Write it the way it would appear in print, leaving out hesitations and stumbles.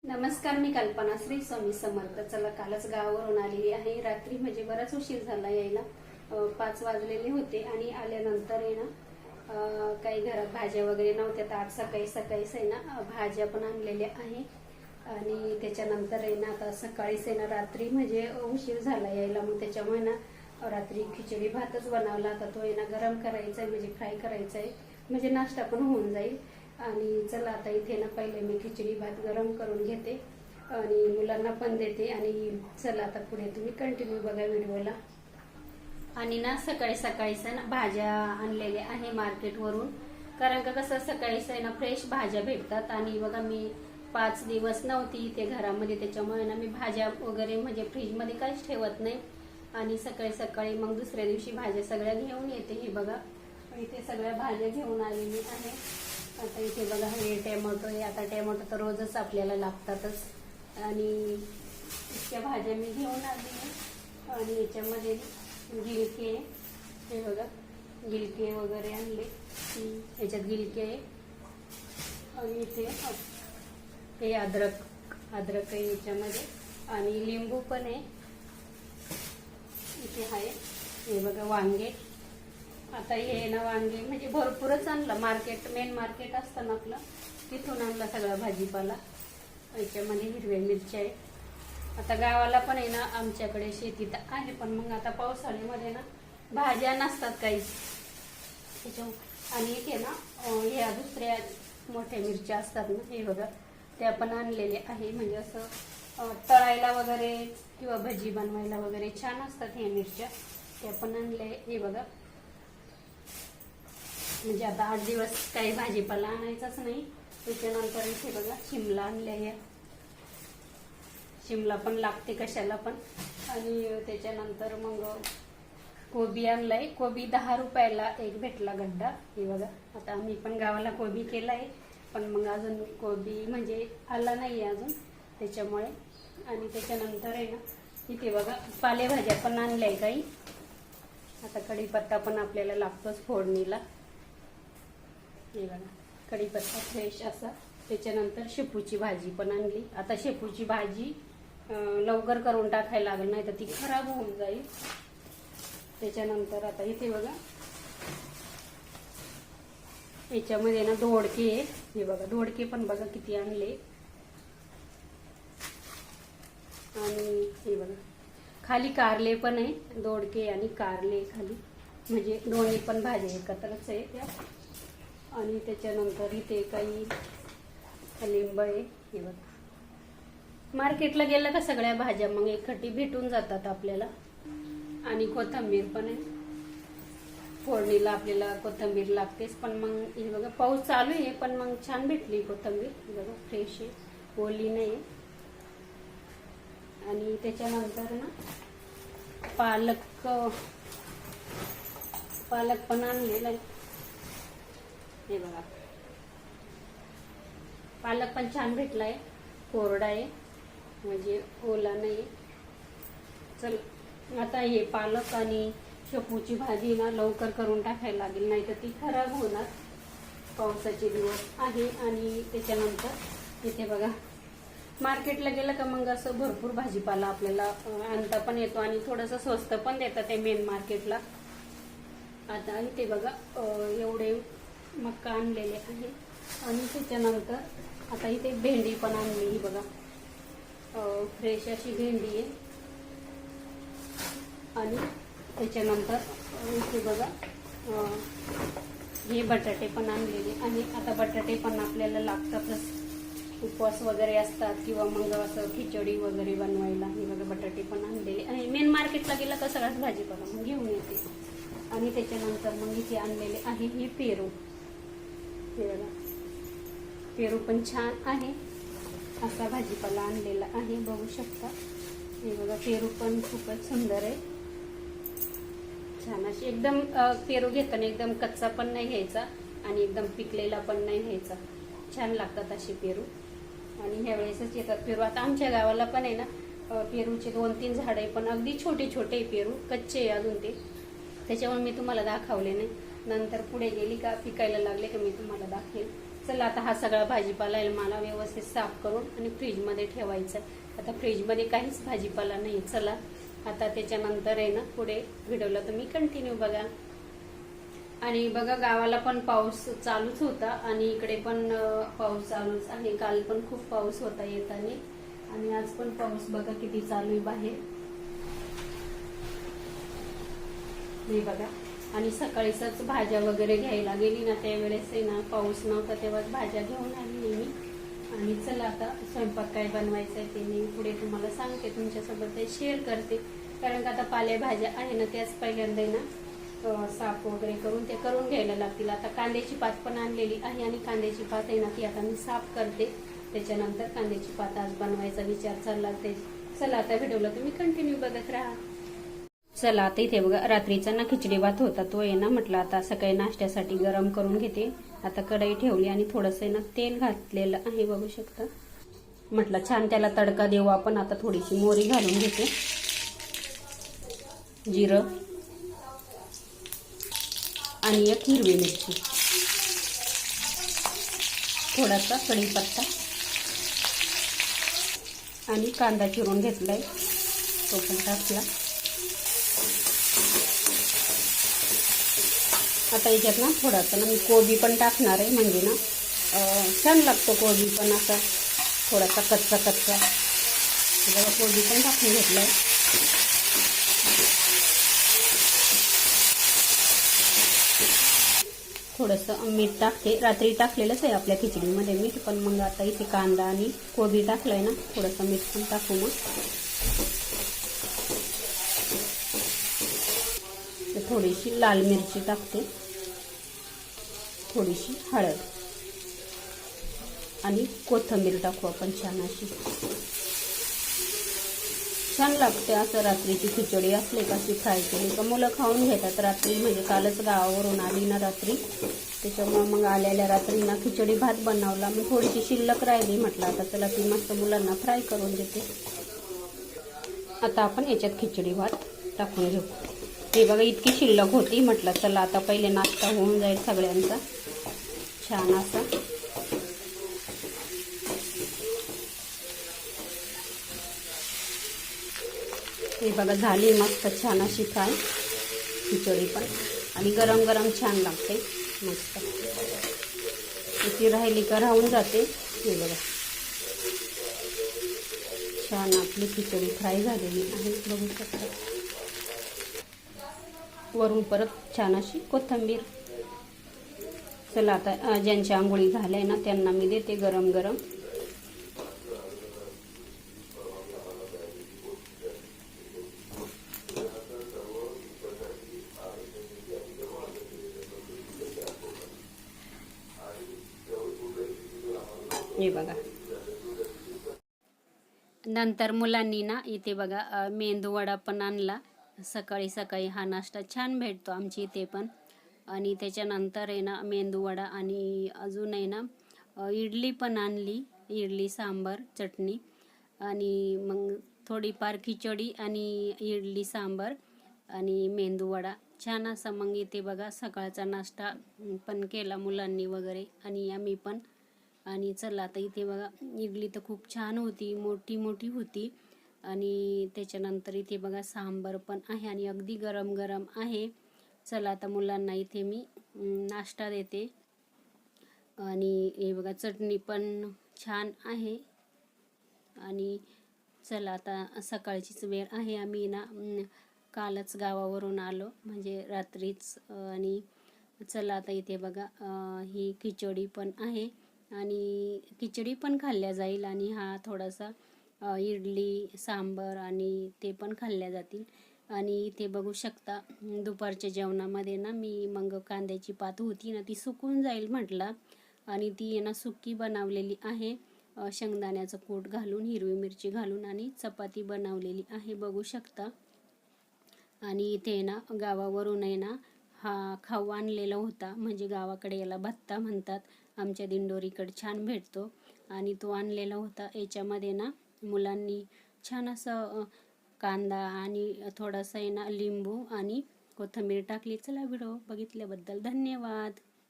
नमस्कार, मी कल्पना. श्री स्वामी समर्थ. चला, कालच गावावरून आलेली आहे. रात्री म्हणजे बराच उशीर झाला यायला. 5 वाजलेले होते आणि आल्यानंतर आहे ना काही घरात भाज्या वगैरे नव्हत्या, तर आज सकाळीच आहे ना भाज्या पण आणलेल्या आहे. आणि त्याच्यानंतर आहे ना आता सकाळीच आहे ना रात्री म्हणजे उशीर झाला यायला, मग त्याच्यामुळे ना रात्री खिचडी भातच बनवला. आता तो आहे ना गरम करायचा आहे, म्हणजे फ्राय करायचा आहे, म्हणजे नाश्ता पण होऊन जाईल. आणि चला आता इथे ना पहिले मी खिचडी भात गरम करून घेते आणि मुलांना पण देते. आणि चला आता पुढे तुम्ही कंटिन्यू बघा व्हिडिओला. आणि ना सकाळीच ना भाज्या आणलेल्या आहे मार्केटवरून, कारण का कसं सकाळीच आहे ना फ्रेश भाज्या भेटतात. आणि बघा मी 5 दिवस नव्हती इथे घरामध्ये, त्याच्यामुळे ना मी भाज्या वगैरे म्हणजे फ्रीजमध्ये काहीच ठेवत नाही. आणि सकाळी मग दुसऱ्या दिवशी भाज्या सगळ्या घेऊन येते. हे बघा इथे सगळ्या भाज्या घेऊन आलेली आहे. आता इथे बघा हे टोमॅटो आहे. आता टोमॅटो तर रोजच आपल्याला लागतातच. आणि इतक्या भाज्या मी घेऊन आली आहे. आणि याच्यामध्ये गिलके, हे बघा गिलके वगैरे आणले, याच्यात गिलके आहे. आणि इथे हे अद्रक आहे याच्यामध्ये. आणि लिंबू पण आहे इथे आहे. हे बघा वांगे. आता हे ना वांगी म्हणजे भरपूरच आणलं. मेन मार्केट असतं ना आपलं, तिथून आणला सगळा भाजीपाला. याच्यामध्ये हिरव्या मिरच्या आहे. आता गावाला पण आहे ना आमच्याकडे शेतीत आहे, पण मग आता पावसाळ्यामध्ये ना भाज्या नसतात काहीच त्याच्या. आणि इथे ना ह्या दुसऱ्या मोठ्या मिरच्या असतात ना, हे बघा त्या पण आणलेल्या आहे. म्हणजे असं तळायला वगैरे किंवा भजी बनवायला वगैरे छान असतात ह्या मिरच्या, त्या पण आणल्या. हे बघा म्हणजे आता 8 दिवस काही भाजीपाला आणायचाच नाही. त्याच्यानंतर इथे बघा शिमला आणल्या. शिमला पण लागते कशाला पण. आणि त्याच्यानंतर मग कोबी आणलाय. कोबी 10 रुपयाला एक भेटला गड्डा. हे बघा आता आम्ही पण गावाला कोबी केलाय, पण मग अजून कोबी म्हणजे आला नाहीये अजून, त्याच्यामुळे. आणि त्याच्यानंतर आहे ना इथे बघा पालेभाज्या पण आणल्याय काही. आता कढीपत्ता पण आपल्याला लागतोच फोडणीला. हे बघा कढीपत्ता फ्रेश असा. त्याच्यानंतर शेपूची भाजी पण आणली. आता शेपूची भाजी लवकर करून टाकायला लागेल, नाही तर ती खराब होऊन जाईल. त्याच्यानंतर आता इथे बघा याच्यामध्ये ना दोडके आहे. हे बघा दोडके पण बघा किती आणले. आणि हे बघा खाली कारले पण आहे. दोडके आणि कारले खाली, म्हणजे दोन्ही पण भाज्या एकत्रच आहे त्या. आणि त्याच्यानंतर इथे काही लिंब आहे. हे बघा मार्केटला गेलं का सगळ्या भाज्या मग एकखट्टी भेटून जातात आपल्याला. आणि कोथिंबीर पण आहे. फोडणीला आपल्याला कोथिंबीर लागतेच, पण मग हे बघा पाऊस चालू आहे, पण मग छान भेटली कोथिंबीर. हे बघा फ्रेश आहे, ओली नाही. आणि त्याच्यानंतर ना पालक पण आणलेला आहे. हे बघा पालक पण छान भेटलाय, कोरडा आहे म्हणजे ओला नाही. चल आता हे पालक आणि शेपूची भाजी ना लवकर करून टाकायला लागेल, नाही तर ती खराब होणार. पावसाचे दिवस आहे. आणि त्याच्यानंतर इथे बघा मार्केटला गेलं का मग असं भरपूर भाजीपाला आपल्याला आणता पण येतो आणि थोडंसं स्वस्त पण देतात ते मेन मार्केटला. आता इथे बघा एवढे मक्का आणलेले आहे. आणि त्याच्यानंतर आता इथे भेंडी पण आणली. ही बघा फ्रेश अशी भेंडी आहे. आणि त्याच्यानंतर इथे बघा हे बटाटे पण आणलेले. आणि आता बटाटे पण आपल्याला लागतातच, उपवास वगैरे असतात किंवा मग असं खिचडी वगैरे बनवायला. हे बघा बटाटे पण आणलेले. आणि मेन मार्केटला गेला का सगळ्याच भाजीपाला मग घेऊन येते. आणि त्याच्यानंतर मग इथे आणलेले आहे हे पेरू. हे बघा पेरू पण छान आहे, असा भाजीपाला आणलेला आहे, बघू शकता. हे बघा पेरू पण खूपच सुंदर आहे, छान अशी. एकदम पेरू घेताना एकदम कच्चा पण नाही घ्यायचा आणि एकदम पिकलेला पण नाही घ्यायचा, छान लागतात असे पेरू. आणि ह्या वेळेसच येतात पेरू. आता आमच्या गावाला पण आहे ना पेरूचे 2-3 झाड आहे, पण अगदी छोटे छोटे पेरू, कच्चे आहे अजून ते, त्याच्यामुळे मी तुम्हाला दाखवले नाही. नंतर पुढे गेली का पिकायला लागले का मी तुम्हाला दाखवेल. चला आता हा सगळा भाजीपाला आहे मला व्यवस्थित साफ करून आणि फ्रीजमध्ये ठेवायचा. आता फ्रीजमध्ये काहीच भाजीपाला नाही. चला आता त्याच्यानंतर आहे ना पुढे व्हिडिओला तुम्ही कंटिन्यू बघा. आणि बघा गावाला पण पाऊस चालूच होता आणि इकडे पण पाऊस चालूच आहे. काल पण खूप पाऊस होता येताना आणि आज पण पाऊस बघा किती चालू आहे बाहेर. हे बघा. आणि सकाळीच भाज्या वगैरे घ्यायला गेली ना त्यावेळेस आहे ना पाऊस नव्हता तेव्हाच भाज्या घेऊन आली मी. आणि चला आता स्वयंपाक काय बनवायचा आहे ते मी पुढे तुम्हाला सांगते, तुमच्यासोबत ते शेअर करते. कारण का आता पालेभाज्या आहे ना त्याच पहिल्यांदा ना साफ वगैरे करून ते करून घ्यायला लागतील. आता कांद्याची पात पण आणलेली आहे आणि कांद्याची पात आहे ना ती आता मी साफ करते. त्याच्यानंतर कांद्याची पात आज बनवायचा विचार चालला ते. चला आता व्हिडिओला तुम्ही कंटिन्यू बघत राहा. चला आता इथे बघा रात्रीचा ना खिचडी भात होता तो आहे ना म्हटलं आता सकाळी नाश्त्यासाठी गरम करून घेते. आता कढई ठेवली आणि थोडंसं ना तेल घातलेलं आहे बघू शकता. म्हटलं छान त्याला तडका देऊ आपण. आता थोडीशी मोहरी घालून घेते, जिरं आणि एक हिरवी मिरची, थोडासा कढीपत्ता आणि कांदा चिरून घेतलाय तो पण टाकला. आता याच्यात ना थोडासा ना मी कोबी पण टाकणार आहे, म्हणजे ना छान लागतो कोबी पण असा थोडासा कच्चा कच्चा. बघा कोबी पण टाकून घेतलाय. थोडंसं मीठ टाकते, रात्री टाकलेलंच आहे आपल्या खिचडीमध्ये मीठ, पण मग आता इथे कांदा आणि कोबी टाकलाय ना थोडंसं मीठ पण टाकू. मग थोडीशी लाल मिरची टाकते, थोडीशी हळद आणि कोथिंबीर टाकू आपण छान अशी. छान लागते असं रात्रीची खिचडी असले का अशी फ्राय केली का मुलं खाऊन घेतात रात्री. म्हणजे कालच गावावरून आली ना रात्री, त्याच्यामुळे मग आलेल्या रात्री ना खिचडी भात बनवला. मी थोडीशी शिल्लक राहिली म्हटलं आता चला ती मस्त मुलांना फ्राय करून देते. आता आपण याच्यात खिचडी भात टाकून घेऊ. हे बघा इतकी शिल्लक होती, म्हटलं चला आता पहिले नाश्ता होऊन जाईल सगळ्यांचा छान असा. हे बघा झाली मस्त छान अशी फ्राय खिचडी पण, आणि गरम गरम छान लागते मस्त. ती राहिली का राहून जाते. हे बघा छान आपली खिचडी फ्राय झालेली आहे बघू शकता. वरून परत छान अशी कोथिंबीर. चला आता ज्यांच्या आंघोळी झाल्या ना त्यांना मी देते गरम गरम. हे बघा नंतर मुलांनी ना इथे बघा मेंदू वडा पण आणला. सकाळी सकाळी हा नाश्ता छान भेटतो आमच्या इथे पण. आणि त्याच्यानंतर आहे ना मेंदू वडा आणि अजून आहे ना इडली पण आणली, इडली सांबार चटणी आणि मग थोडीफार खिचडी आणि इडली सांबार आणि मेंदू वडा छान असा. मग इथे बघा सकाळचा नाश्ता पण केला मुलांनी वगैरे आणि आम्ही पण. आणि चला आता इथे बघा इडली तर खूप छान होती, मोठी मोठी होती. आणि त्याच्यानंतर इथे बघा सांबार पण आहे आणि अगदी गरम गरम आहे. चला आता मुलांना इथे मी नाश्ता देते. आणि हे बघा चटणी पण छान आहे. आणि चला आता सकाळचीच वेळ आहे. आम्ही ना कालच गावावरून आलो म्हणजे रात्रीच. आणि चला आता इथे बघा ही खिचडी पण आहे आणि खिचडी पण खाल्ल्या जाईल आणि हा थोडासा इडली सांबार आणि ते पण खाल्ल्या जातील. आणि इथे बघू शकता दुपारच्या जेवणामध्ये ना मी मग कांद्याची पात होती ना ती सुकून जाईल म्हटलं आणि ती ना सुकी बनवलेली आहे. शेंगदाण्याचं कूट घालून, हिरवी मिरची घालून आणि चपाती बनवलेली आहे बघू शकता. आणि इथे ना गावावरून आहे ना हा खाऊ आणलेला होता, म्हणजे गावाकडे याला भत्ता म्हणतात, आमच्या दिंडोरीकडे छान भेटतो. आणि तो आणलेला होता. याच्यामध्ये ना मुलांनी छान असं कांदा आणि थोडासा आहे ना लिंबू आणि कोथिंबीर टाकली. चला व्हिडिओ बघितल्याबद्दल धन्यवाद.